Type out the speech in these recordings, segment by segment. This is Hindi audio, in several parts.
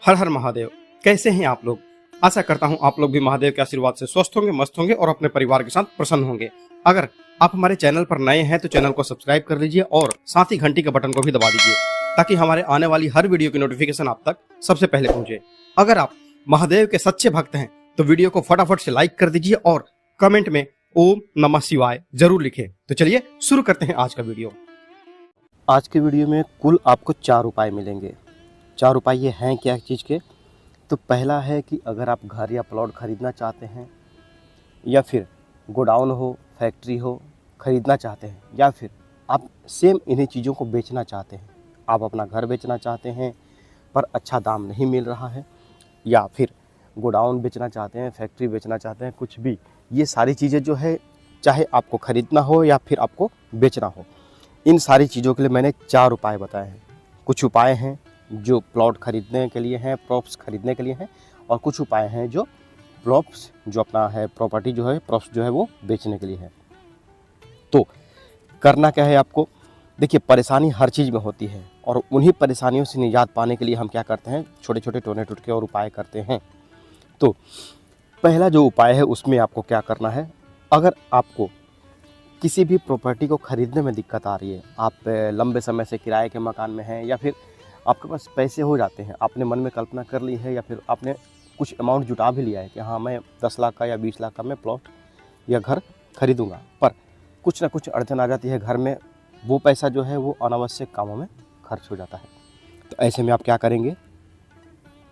हर हर महादेव। कैसे हैं आप लोग? आशा करता हूं आप लोग भी महादेव के आशीर्वाद से स्वस्थ होंगे, मस्त होंगे और अपने परिवार के साथ प्रसन्न होंगे। अगर आप हमारे चैनल पर नए हैं तो चैनल को सब्सक्राइब कर लीजिए और साथ ही घंटी के बटन को भी दबा दीजिए ताकि हमारे आने वाली हर वीडियो की नोटिफिकेशन आप तक सबसे पहले पहुंचे। अगर आप महादेव के सच्चे भक्त हैं तो वीडियो को फटाफट से लाइक कर दीजिए और कमेंट में ओम नमः शिवाय जरूर लिखें। तो चलिए शुरू करते हैं आज का वीडियो। आज के वीडियो में कुल आपको 4 उपाय मिलेंगे। 4 उपाय ये हैं क्या चीज़ के? तो पहला है कि अगर आप घर या प्लॉट ख़रीदना चाहते हैं या फिर गोडाउन हो, फैक्ट्री हो ख़रीदना चाहते हैं या फिर आप सेम इन्हीं चीज़ों को बेचना चाहते हैं, आप अपना घर बेचना चाहते हैं पर अच्छा दाम नहीं मिल रहा है, या फिर गोडाउन बेचना चाहते हैं, फैक्ट्री बेचना चाहते हैं, कुछ भी, ये सारी चीज़ें जो है चाहे आपको ख़रीदना हो या फिर आपको बेचना हो, इन सारी चीज़ों के लिए मैंने 4 उपाय बताए हैं। कुछ उपाय हैं जो प्लॉट ख़रीदने के लिए हैं, प्रॉप्स ख़रीदने के लिए हैं, और कुछ उपाय हैं जो प्रॉप्स जो अपना है प्रॉपर्टी जो है प्रॉप्स जो है वो बेचने के लिए है। तो करना क्या है आपको? देखिए, परेशानी हर चीज़ में होती है और उन्हीं परेशानियों से निजात पाने के लिए हम क्या करते हैं, छोटे छोटे टोने टुटके और उपाय करते हैं। तो पहला जो उपाय है उसमें आपको क्या करना है, अगर आपको किसी भी प्रॉपर्टी को ख़रीदने में दिक्कत आ रही है, आप लंबे समय से किराए के मकान में हैं या फिर आपके पास पैसे हो जाते हैं, आपने मन में कल्पना कर ली है या फिर आपने कुछ अमाउंट जुटा भी लिया है कि हाँ मैं 10 लाख का या 20 लाख का मैं प्लॉट या घर खरीदूंगा, पर कुछ ना कुछ अड़चन आ जाती है घर में, वो पैसा जो है वो अनावश्यक कामों में खर्च हो जाता है। तो ऐसे में आप क्या करेंगे?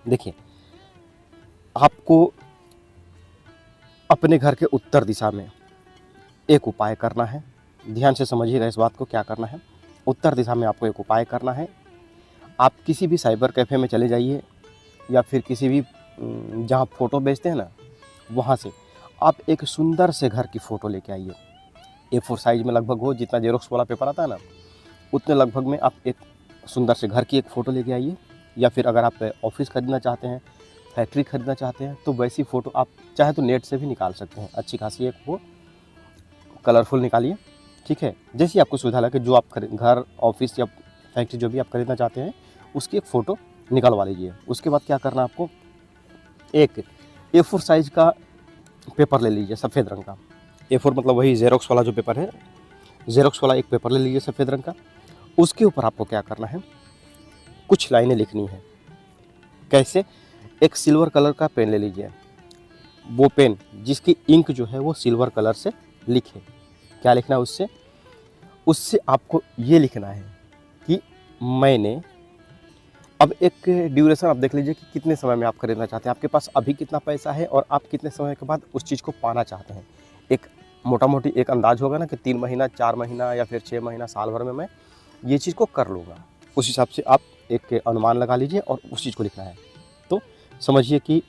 देखिए, आपको अपने घर के उत्तर दिशा में एक उपाय करना है। ध्यान से समझिएगा इस बात को, क्या करना है। उत्तर दिशा में आपको एक उपाय करना है। आप किसी भी साइबर कैफ़े में चले जाइए या फिर किसी भी जहाँ फ़ोटो बेचते हैं ना, वहाँ से आप एक सुंदर से घर की फ़ोटो लेके आइए। A4 साइज़ में लगभग हो, जितना जेरोक्स वाला पेपर आता है ना, उतने लगभग में आप एक सुंदर से घर की एक फ़ोटो लेके आइए। या फिर अगर आप ऑफिस खरीदना चाहते हैं, फैक्ट्री खरीदना चाहते हैं, तो वैसी फ़ोटो आप चाहे तो नेट से भी निकाल सकते हैं। अच्छी खासी एक वो कलरफुल निकालिए, ठीक है। जैसी आपको सुविधा लगे, जो आप घर, ऑफिस या फैक्ट्री जो भी आप खरीदना चाहते हैं उसकी एक फ़ोटो निकलवा लीजिए। उसके बाद क्या करना, आपको एक A4 साइज़ का पेपर ले लीजिए, सफ़ेद रंग का। A4 मतलब वही जेरोक्स वाला जो पेपर है, जेरोक्स वाला एक पेपर ले लीजिए सफ़ेद रंग का। उसके ऊपर आपको क्या करना है, कुछ लाइनें लिखनी है। कैसे? एक सिल्वर कलर का पेन ले लीजिए, वो पेन जिसकी इंक जो है वो सिल्वर कलर से लिखे। क्या लिखना है उससे? उससे आपको ये लिखना है कि मैंने, अब एक ड्यूरेशन आप देख लीजिए कि कितने समय में आप खरीदना चाहते हैं, आपके पास अभी कितना पैसा है और आप कितने समय के बाद उस चीज़ को पाना चाहते हैं। एक मोटा मोटी एक अंदाज़ होगा ना कि 3 महीना, 4 महीना या फिर 6 महीना, साल भर में मैं ये चीज़ को कर लूँगा। उस हिसाब से आप एक अनुमान लगा लीजिए और उस चीज़ को लिखना है। तो समझिए कि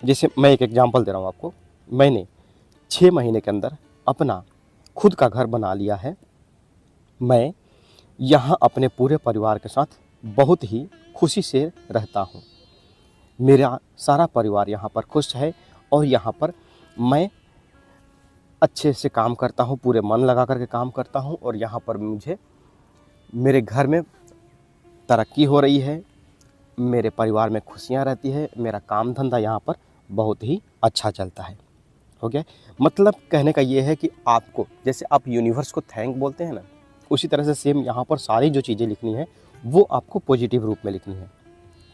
जैसे मैं एक एग्जांपल दे रहा हूँ आपको, मैंने 6 महीने के अंदर अपना खुद का घर बना लिया है। मैं यहाँ अपने पूरे परिवार के साथ बहुत ही खुशी से रहता हूँ। मेरा सारा परिवार यहाँ पर खुश है और यहाँ पर मैं अच्छे से काम करता हूँ, पूरे मन लगा करके काम करता हूँ और यहाँ पर मुझे, मेरे घर में तरक्की हो रही है, मेरे परिवार में खुशियाँ रहती है, मेरा काम धंधा यहाँ पर बहुत ही अच्छा चलता है। हो गया? मतलब कहने का ये है कि आपको, जैसे आप यूनिवर्स को थैंक बोलते हैं ना, उसी तरह से सेम यहाँ पर सारी जो चीज़ें लिखनी है वो आपको पॉजिटिव रूप में लिखनी है,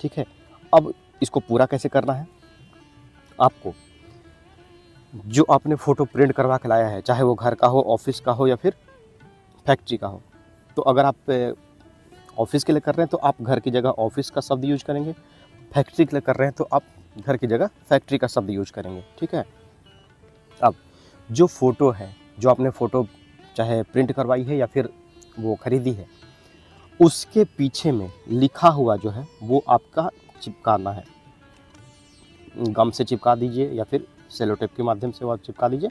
ठीक है। अब इसको पूरा कैसे करना है? आपको जो आपने फ़ोटो प्रिंट करवा के लाया है, चाहे वो घर का हो, ऑफिस का हो या फिर फैक्ट्री का हो, तो अगर आप ऑफिस के लिए कर रहे हैं तो आप घर की जगह ऑफिस का शब्द यूज करेंगे, फैक्ट्री के लिए कर रहे हैं तो आप घर की जगह फैक्ट्री का शब्द यूज करेंगे, ठीक है। अब जो फ़ोटो है, जो आपने फ़ोटो चाहे प्रिंट करवाई है या फिर वो ख़रीदी है, उसके पीछे में लिखा हुआ जो है वो आपका चिपकाना है। गम से चिपका दीजिए या फिर सेलो टेप के माध्यम से वो चिपका दीजिए,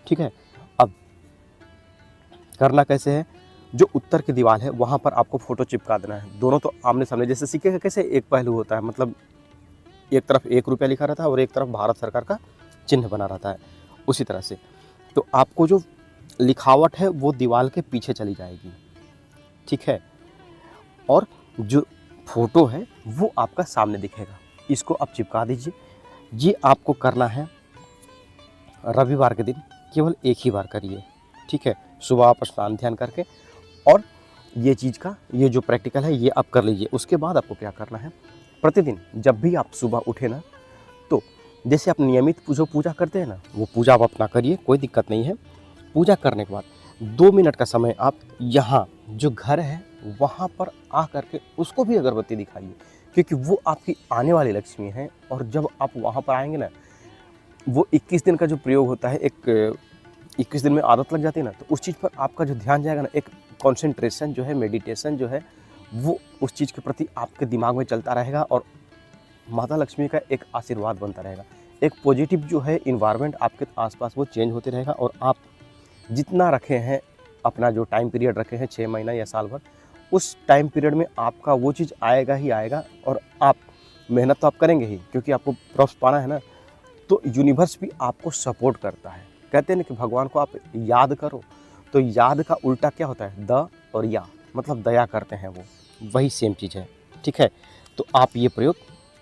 ठीक है। अब करना कैसे है, जो उत्तर की दीवार है वहाँ पर आपको फ़ोटो चिपका देना है। दोनों तो आमने सामने, जैसे सिक्के का कैसे एक पहलू होता है, मतलब एक तरफ 1 रुपया लिखा रहता है और एक तरफ भारत सरकार का चिन्ह बना रहता है, उसी तरह से। तो आपको जो लिखावट है वो दीवार के पीछे चली जाएगी, ठीक है। और जो फोटो है वो आपका सामने दिखेगा। इसको आप चिपका दीजिए। ये आपको करना है रविवार के दिन, केवल एक ही बार करिए, ठीक है। सुबह आप स्नान ध्यान करके और ये चीज़ का ये जो प्रैक्टिकल है ये आप कर लीजिए। उसके बाद आपको क्या करना है, प्रतिदिन जब भी आप सुबह उठे ना, तो जैसे आप नियमित जो पूजा करते हैं ना, वो पूजा आप अपना करिए, कोई दिक्कत नहीं है। पूजा करने के बाद 2 मिनट का समय आप यहाँ जो घर है वहाँ पर आ करके उसको भी अगरबत्ती दिखाइए, क्योंकि वो आपकी आने वाली लक्ष्मी है। और जब आप वहाँ पर आएंगे ना, वो 21 दिन का जो प्रयोग होता है, एक 21 दिन में आदत लग जाती है ना, तो उस चीज़ पर आपका जो ध्यान जाएगा ना, एक कॉन्सेंट्रेशन जो है, मेडिटेशन जो है, वो उस चीज़ के प्रति आपके दिमाग में चलता रहेगा और माता लक्ष्मी का एक आशीर्वाद बनता रहेगा। एक पॉजिटिव जो है इन्वायरमेंट आपके आसपास वो चेंज होते रहेगा। और आप जितना रखे हैं, अपना जो टाइम पीरियड रखे हैं 6 महीना या साल भर, उस टाइम पीरियड में आपका वो चीज़ आएगा ही आएगा। और आप मेहनत तो आप करेंगे ही, क्योंकि आपको प्रॉफ्ट पाना है ना, तो यूनिवर्स भी आपको सपोर्ट करता है। कहते हैं ना कि भगवान को आप याद करो, तो याद का उल्टा क्या होता है, द और या, मतलब दया करते हैं, वो वही सेम चीज़ है, ठीक है। तो आप ये प्रयोग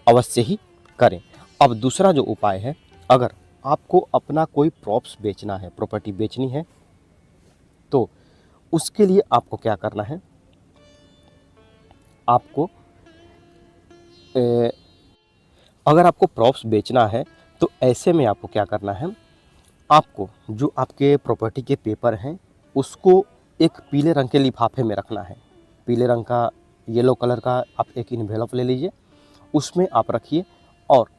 अवश्य ही करें। अब दूसरा जो उपाय है, अगर आपको अपना कोई प्रॉप्स बेचना है, प्रॉपर्टी बेचनी है, तो उसके लिए आपको क्या करना है, आपको अगर आपको प्रॉप्स बेचना है तो ऐसे में आपको क्या करना है, आपको जो आपके प्रॉपर्टी के पेपर हैं उसको एक पीले रंग के लिफाफे में रखना है। पीले रंग का, येलो कलर का आप एक इन्वेलप ले लीजिए, उसमें आप रखिए और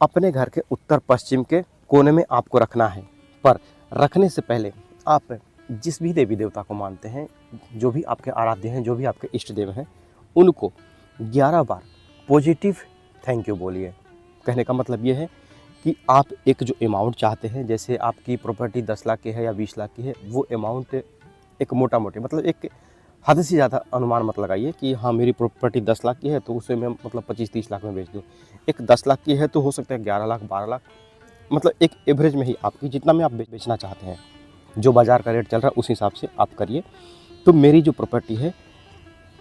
अपने घर के उत्तर पश्चिम के कोने में आपको रखना है। पर रखने से पहले आप जिस भी देवी देवता को मानते हैं, जो भी आपके आराध्य हैं, जो भी आपके इष्ट देव हैं, उनको 11 बार पॉजिटिव थैंक यू बोलिए। कहने का मतलब ये है कि आप एक जो अमाउंट चाहते हैं, जैसे आपकी प्रॉपर्टी 10 लाख की है या 20 लाख की है, वो अमाउंट एक मोटा मोटी, मतलब एक हद से ज़्यादा अनुमान मत लगाइए कि हाँ मेरी प्रॉपर्टी 10 लाख की है तो उसे मैं मतलब 25-30 लाख में बेच दूँ। एक 10 लाख की है तो हो सकता है 11 लाख 12 लाख, मतलब एक एवरेज में ही आपकी जितना में आप बेचना चाहते हैं, जो बाज़ार का रेट चल रहा है उस हिसाब से आप करिए। तो मेरी जो प्रॉपर्टी है,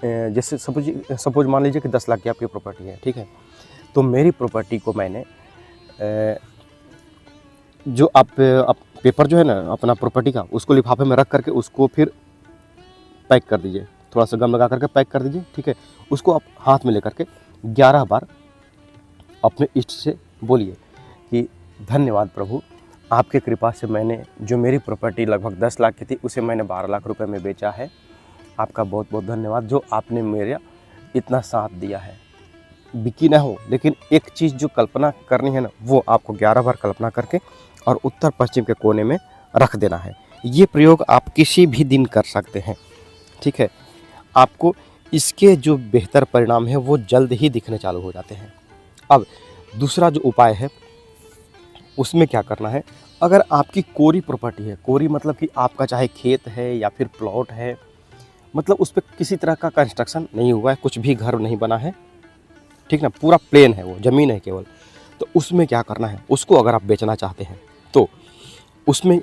जैसे सपोज मान लीजिए कि 10 लाख की आपकी प्रॉपर्टी है, ठीक है। तो मेरी प्रॉपर्टी को मैंने जो आप पेपर जो है ना अपना प्रॉपर्टी का, उसको लिफाफे में रख करके उसको फिर पैक कर दीजिए, थोड़ा सा गम लगा करके पैक कर दीजिए, ठीक है। उसको आप हाथ में लेकर के 11 बार अपने इष्ट से बोलिए कि धन्यवाद प्रभु, आपके कृपा से मैंने जो मेरी प्रॉपर्टी लगभग 10 लाख की थी उसे मैंने 12 लाख रुपए में बेचा है। आपका बहुत बहुत धन्यवाद, जो आपने मेरा इतना साथ दिया है। बिकी ना हो, लेकिन एक चीज़ जो कल्पना करनी है ना, वो आपको 11 बार कल्पना करके और उत्तर पश्चिम के कोने में रख देना है। ये प्रयोग आप किसी भी दिन कर सकते हैं, ठीक है। आपको इसके जो बेहतर परिणाम है वो जल्द ही दिखने चालू हो जाते हैं। अब दूसरा जो उपाय है उसमें क्या करना है, अगर आपकी कोरी प्रॉपर्टी है, कोरी मतलब कि आपका चाहे खेत है या फिर प्लॉट है, मतलब उस पर किसी तरह का कंस्ट्रक्शन नहीं हुआ है, कुछ भी घर नहीं बना है, ठीक ना, पूरा प्लेन है, वो ज़मीन है केवल, तो उसमें क्या करना है, उसको अगर आप बेचना चाहते हैं तो उसमें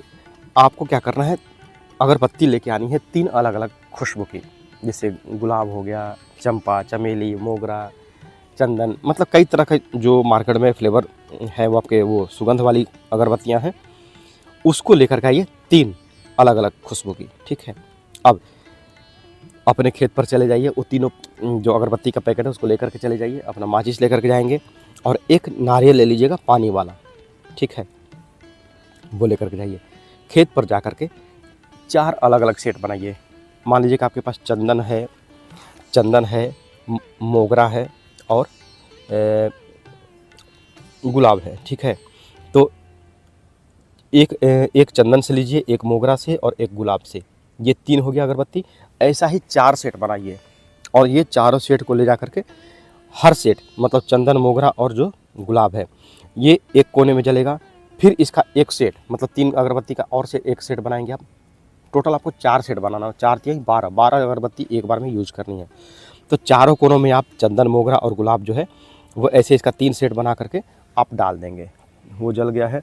आपको क्या करना है, अगरबत्ती लेके आनी है 3 अलग अलग खुशबू की, जैसे गुलाब हो गया, चंपा, चमेली, मोगरा, चंदन, मतलब कई तरह का जो मार्केट में फ्लेवर है वो आपके वो सुगंध वाली अगरबत्तियां हैं, उसको लेकर के आइए 3 अलग अलग खुशबू की, ठीक है। अब अपने खेत पर चले जाइए, वो तीनों जो अगरबत्ती का पैकेट है उसको लेकर के चले जाइए, अपना माचिस लेकर के जाएंगे और एक नारियल ले लीजिएगा पानी वाला, ठीक है, वो लेकर के जाइए। खेत पर जा कर के 4 अलग अलग सेट बनाइए। मान लीजिए कि आपके पास चंदन है, मोगरा है और गुलाब है, ठीक है। तो एक चंदन से लीजिए, एक मोगरा से और एक गुलाब से, ये 3 हो गया अगरबत्ती। ऐसा ही 4 सेट बनाइए और ये चारों सेट को ले जा करके हर सेट, मतलब चंदन, मोगरा और जो गुलाब है, ये एक कोने में जलेगा। फिर इसका एक सेट, मतलब 3 अगरबत्ती का और से एक सेट बनाएंगे आप। टोटल आपको 4 सेट बनाना है, 4 3 12 अगरबत्ती एक बार में यूज करनी है। तो चारों कोनों में आप चंदन, मोगरा और गुलाब जो है वो ऐसे इसका 3 सेट बना करके आप डाल देंगे। वो जल गया है।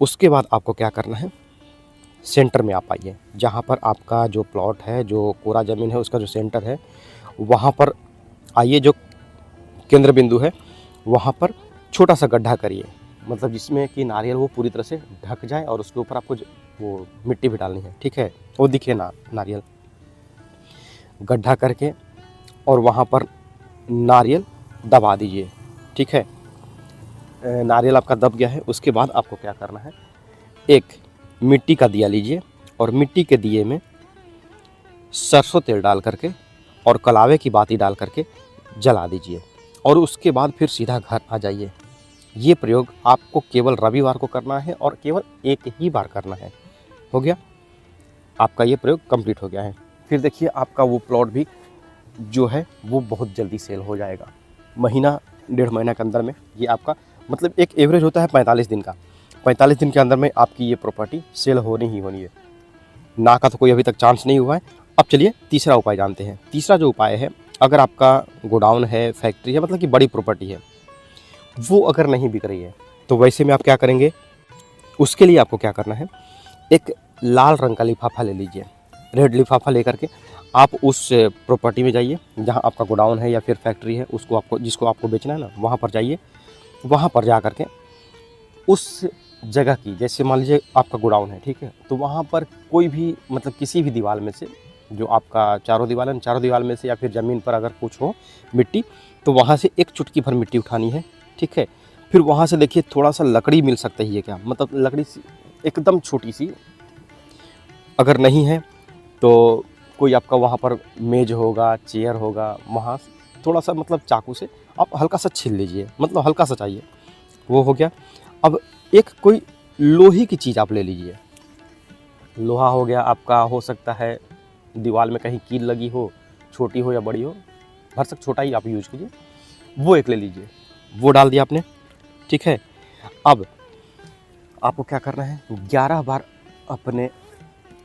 उसके बाद आपको क्या करना है, सेंटर में आप आइए, जहाँ पर आपका जो प्लॉट है, जो कोरा ज़मीन है, उसका जो सेंटर है, वहाँ पर आइए जो केंद्र बिंदु है वहाँ पर छोटा सा गड्ढा करिए, मतलब जिसमें कि नारियल वो पूरी तरह से ढक जाए और उसके ऊपर आपको वो मिट्टी भी डालनी है, ठीक है, वो दिखे ना नारियल। गड्ढा करके और वहाँ पर नारियल दबा दीजिए, ठीक है। नारियल आपका दब गया है, उसके बाद आपको क्या करना है, एक मिट्टी का दिया लीजिए और मिट्टी के दिए में सरसों तेल डाल करके और कलावे की बाती डाल करके जला दीजिए और उसके बाद फिर सीधा घर आ जाइए। ये प्रयोग आपको केवल रविवार को करना है और केवल एक ही बार करना है। हो गया, आपका ये प्रयोग कंप्लीट हो गया है। फिर देखिए आपका वो प्लॉट भी जो है वो बहुत जल्दी सेल हो जाएगा। महीना 1.5 महीना के अंदर में ये आपका मतलब एक एवरेज होता है 45 दिन का। 45 दिन के अंदर में आपकी ये प्रॉपर्टी सेल होनी ही होनी है। ना का तो कोई अभी तक चांस नहीं हुआ है। अब चलिए तीसरा उपाय जानते हैं। तीसरा जो उपाय है, अगर आपका गोडाउन है, फैक्ट्री है, मतलब कि बड़ी प्रॉपर्टी है, वो अगर नहीं बिक रही है तो वैसे में आप क्या करेंगे, उसके लिए आपको क्या करना है, एक लाल रंग का लिफाफा ले लीजिए। रेड लिफाफा लेकर के आप उस प्रॉपर्टी में जाइए जहाँ आपका गोडाउन है या फिर फैक्ट्री है, उसको आपको जिसको आपको बेचना है ना, वहाँ पर जाइए। वहाँ पर जा करके उस जगह की, जैसे मान लीजिए आपका गोडाउन है, ठीक है, तो वहाँ पर कोई भी मतलब किसी भी दीवार में से, जो आपका चारों दीवार है, चारों दीवार में से या फिर ज़मीन पर अगर कुछ हो मिट्टी, तो वहाँ से एक चुटकी भर मिट्टी उठानी है, ठीक है। फिर वहाँ से देखिए थोड़ा सा लकड़ी मिल सकता ही है क्या, मतलब लकड़ी सी एकदम छोटी सी, अगर नहीं है तो कोई आपका वहाँ पर मेज होगा, चेयर होगा, वहाँ थोड़ा सा मतलब चाकू से आप हल्का सा छील लीजिए, मतलब हल्का सा चाहिए, वो हो गया। अब एक कोई लोहे की चीज़ आप ले लीजिए। लोहा हो गया आपका, हो सकता है दीवार में कहीं कील लगी हो, छोटी हो या बड़ी हो, भरसक छोटा ही आप यूज कीजिए, वो एक ले लीजिए। वो डाल दिया आपने, ठीक है। अब आपको क्या करना है, 11 बार अपने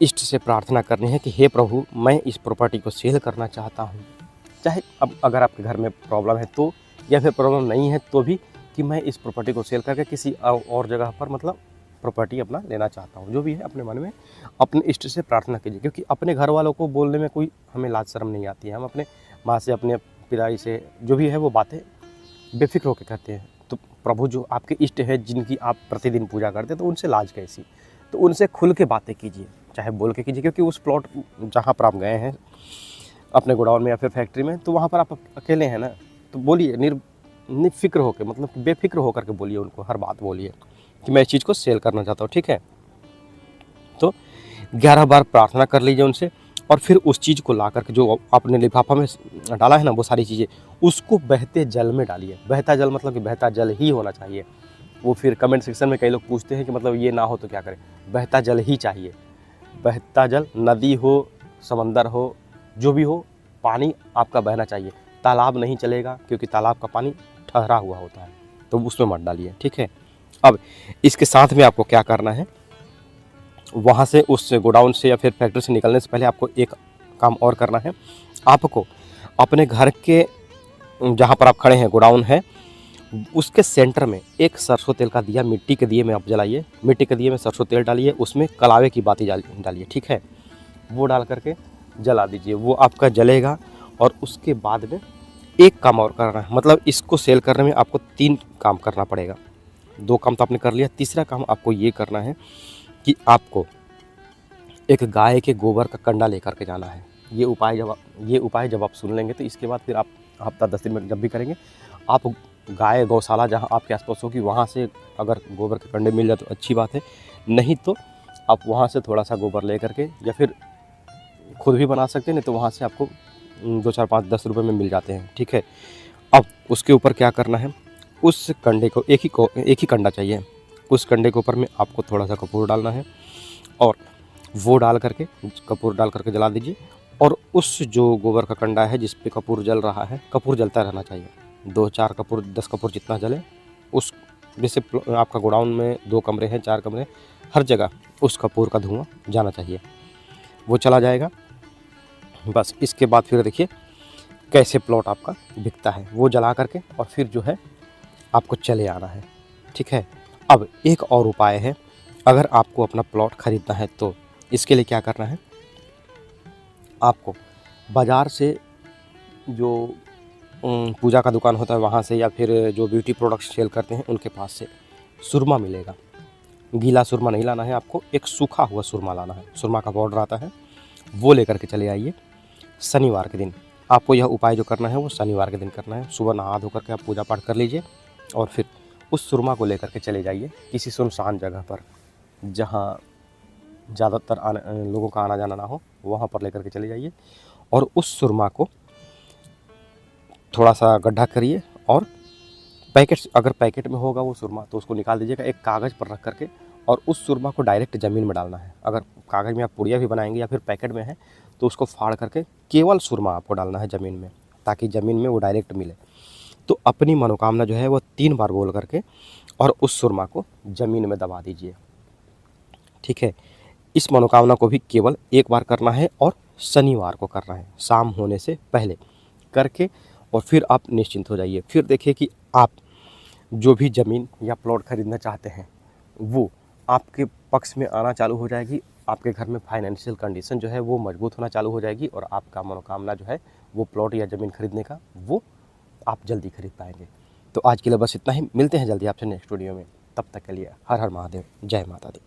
इष्ट से प्रार्थना करनी है कि हे प्रभु, मैं इस प्रॉपर्टी को सेल करना चाहता हूँ। चाहे अब अगर आपके घर में प्रॉब्लम है तो, या फिर प्रॉब्लम नहीं है तो भी, कि मैं इस प्रॉपर्टी को सेल करके किसी और जगह पर मतलब प्रॉपर्टी अपना लेना चाहता हूँ। जो भी है अपने मन में अपने इष्ट से प्रार्थना कीजिए, क्योंकि अपने घर वालों को बोलने में कोई हमें लाज शर्म नहीं आती है। हम अपने माँ से, अपने पिताजी से जो भी है वो बातें बेफिक्र होकर कहते हैं। तो प्रभु जो आपके इष्ट है, जिनकी आप प्रतिदिन पूजा करते हैं, तो उनसे लाज कैसी, तो उनसे खुल के बातें कीजिए, चाहे बोल के कीजिए। क्योंकि उस प्लॉट जहाँ पर आप गए हैं अपने गोडाउन में या फिर फैक्ट्री में, तो वहाँ पर आप अकेले हैं ना, तो बोलिए निफ़िक्र होकर, मतलब बेफिक्र होकर के बोलिए उनको, हर बात बोलिए कि मैं इस चीज़ को सेल करना चाहता हूँ, ठीक है। तो 11 बार प्रार्थना कर लीजिए उनसे, और फिर उस चीज़ को ला करके जो आपने लिफाफा में डाला है ना, वो सारी चीज़ें उसको बहते जल में डालिए। बहता जल मतलब कि बहता जल ही होना चाहिए। वो फिर कमेंट सेक्शन में कई लोग पूछते हैं कि मतलब ये ना हो तो क्या करें, बहता जल ही चाहिए। बहता जल, नदी हो, समंदर हो, जो भी हो, पानी आपका बहना चाहिए। तालाब नहीं चलेगा, क्योंकि तालाब का पानी ठहरा हुआ होता है, तो उसमें मत डालिए, ठीक है। अब इसके साथ में आपको क्या करना है, वहाँ से उस गोडाउन से या फिर फैक्ट्री से निकलने से पहले आपको एक काम और करना है। आपको अपने घर के जहाँ पर आप खड़े हैं, गोडाउन है, उसके सेंटर में एक सरसों तेल का दिया मिट्टी के दिए में आप जलाइए। मिट्टी के दिए में सरसों तेल डालिए, उसमें कलावे की बाती डालिए, ठीक है। वो डाल करके जला दीजिए, वो आपका जलेगा। और उसके बाद में एक काम और करना है, मतलब इसको सेल करने में आपको 3 काम करना पड़ेगा। 2 काम तो आपने कर लिया, तीसरा काम आपको ये करना है कि आपको एक गाय के गोबर का कंडा लेकर के जाना है। ये उपाय जब आप सुन लेंगे तो इसके बाद फिर आप हफ्ता 10 दिन में जब भी करेंगे, आप गाय गौशाला जहाँ आपके आसपास होगी वहाँ से अगर गोबर के कंडे मिल जाए तो अच्छी बात है, नहीं तो आप वहाँ से थोड़ा सा गोबर ले करके या फिर खुद भी बना सकते हैं, नहीं तो वहाँ से आपको 2, 4, 5, 10 रुपये में मिल जाते हैं, ठीक है। अब उसके ऊपर क्या करना है, उस कंडे को एक ही कंडा चाहिए, उस कंडे के ऊपर में आपको थोड़ा सा कपूर डालना है और वो डाल करके कपूर डाल करके जला दीजिए। और उस जो गोबर का कंडा है जिस पे कपूर जल रहा है, कपूर जलता रहना चाहिए। 2, 4 कपूर, 10 कपूर जितना जले, उस जैसे आपका गोडाउन में 2 कमरे हैं, 4 कमरे, हर जगह उस कपूर का धुआं जाना चाहिए। वो चला जाएगा, बस इसके बाद फिर देखिए कैसे प्लॉट आपका बिकता है। वो जला करके और फिर जो है आपको चले आना है, ठीक है। अब एक और उपाय है, अगर आपको अपना प्लॉट खरीदना है तो इसके लिए क्या करना है, आपको बाज़ार से जो पूजा का दुकान होता है वहाँ से, या फिर जो ब्यूटी प्रोडक्ट्स सेल करते हैं उनके पास से सुरमा मिलेगा। गीला सुरमा नहीं लाना है आपको, एक सूखा हुआ सुरमा लाना है। सुरमा का पाउडर आता है, वो लेकर के चले आइए। शनिवार के दिन आपको यह उपाय जो करना है वो शनिवार के दिन करना है। सुबह नहा धो करके आप पूजा पाठ कर लीजिए और फिर उस सुरमा को लेकर के चले जाइए किसी सुनसान जगह पर जहाँ ज़्यादातर लोगों का आना जाना ना हो, वहाँ पर लेकर के चले जाइए और उस सुरमा को थोड़ा सा गड्ढा करिए और पैकेट, अगर पैकेट में होगा वो सुरमा तो उसको निकाल दीजिएगा एक कागज़ पर रख करके, और उस सुरमा को डायरेक्ट ज़मीन में डालना है। अगर कागज़ में आप पुड़िया भी बनाएंगे या फिर पैकेट में है तो उसको फाड़ करके केवल सुरमा आपको डालना है ज़मीन में, ताकि ज़मीन में वो डायरेक्ट मिले। तो अपनी मनोकामना जो है वो 3 बार बोल करके और उस सुरमा को ज़मीन में दबा दीजिए। ठीक है, इस मनोकामना को भी केवल एक बार करना है और शनिवार को करना है, शाम होने से पहले करके, और फिर आप निश्चिंत हो जाइए। फिर देखिए कि आप जो भी ज़मीन या प्लॉट खरीदना चाहते हैं वो आपके पक्ष में आना चालू हो जाएगी। आपके घर में फाइनेंशियल कंडीशन जो है वो मजबूत होना चालू हो जाएगी और आपका मनोकामना जो है वो प्लॉट या ज़मीन खरीदने का वो आप जल्दी खरीद पाएंगे। तो आज के लिए बस इतना ही, मिलते हैं जल्दी आपसे नेक्स्ट वीडियो में। तब तक के लिए हर हर महादेव, जय माता दी।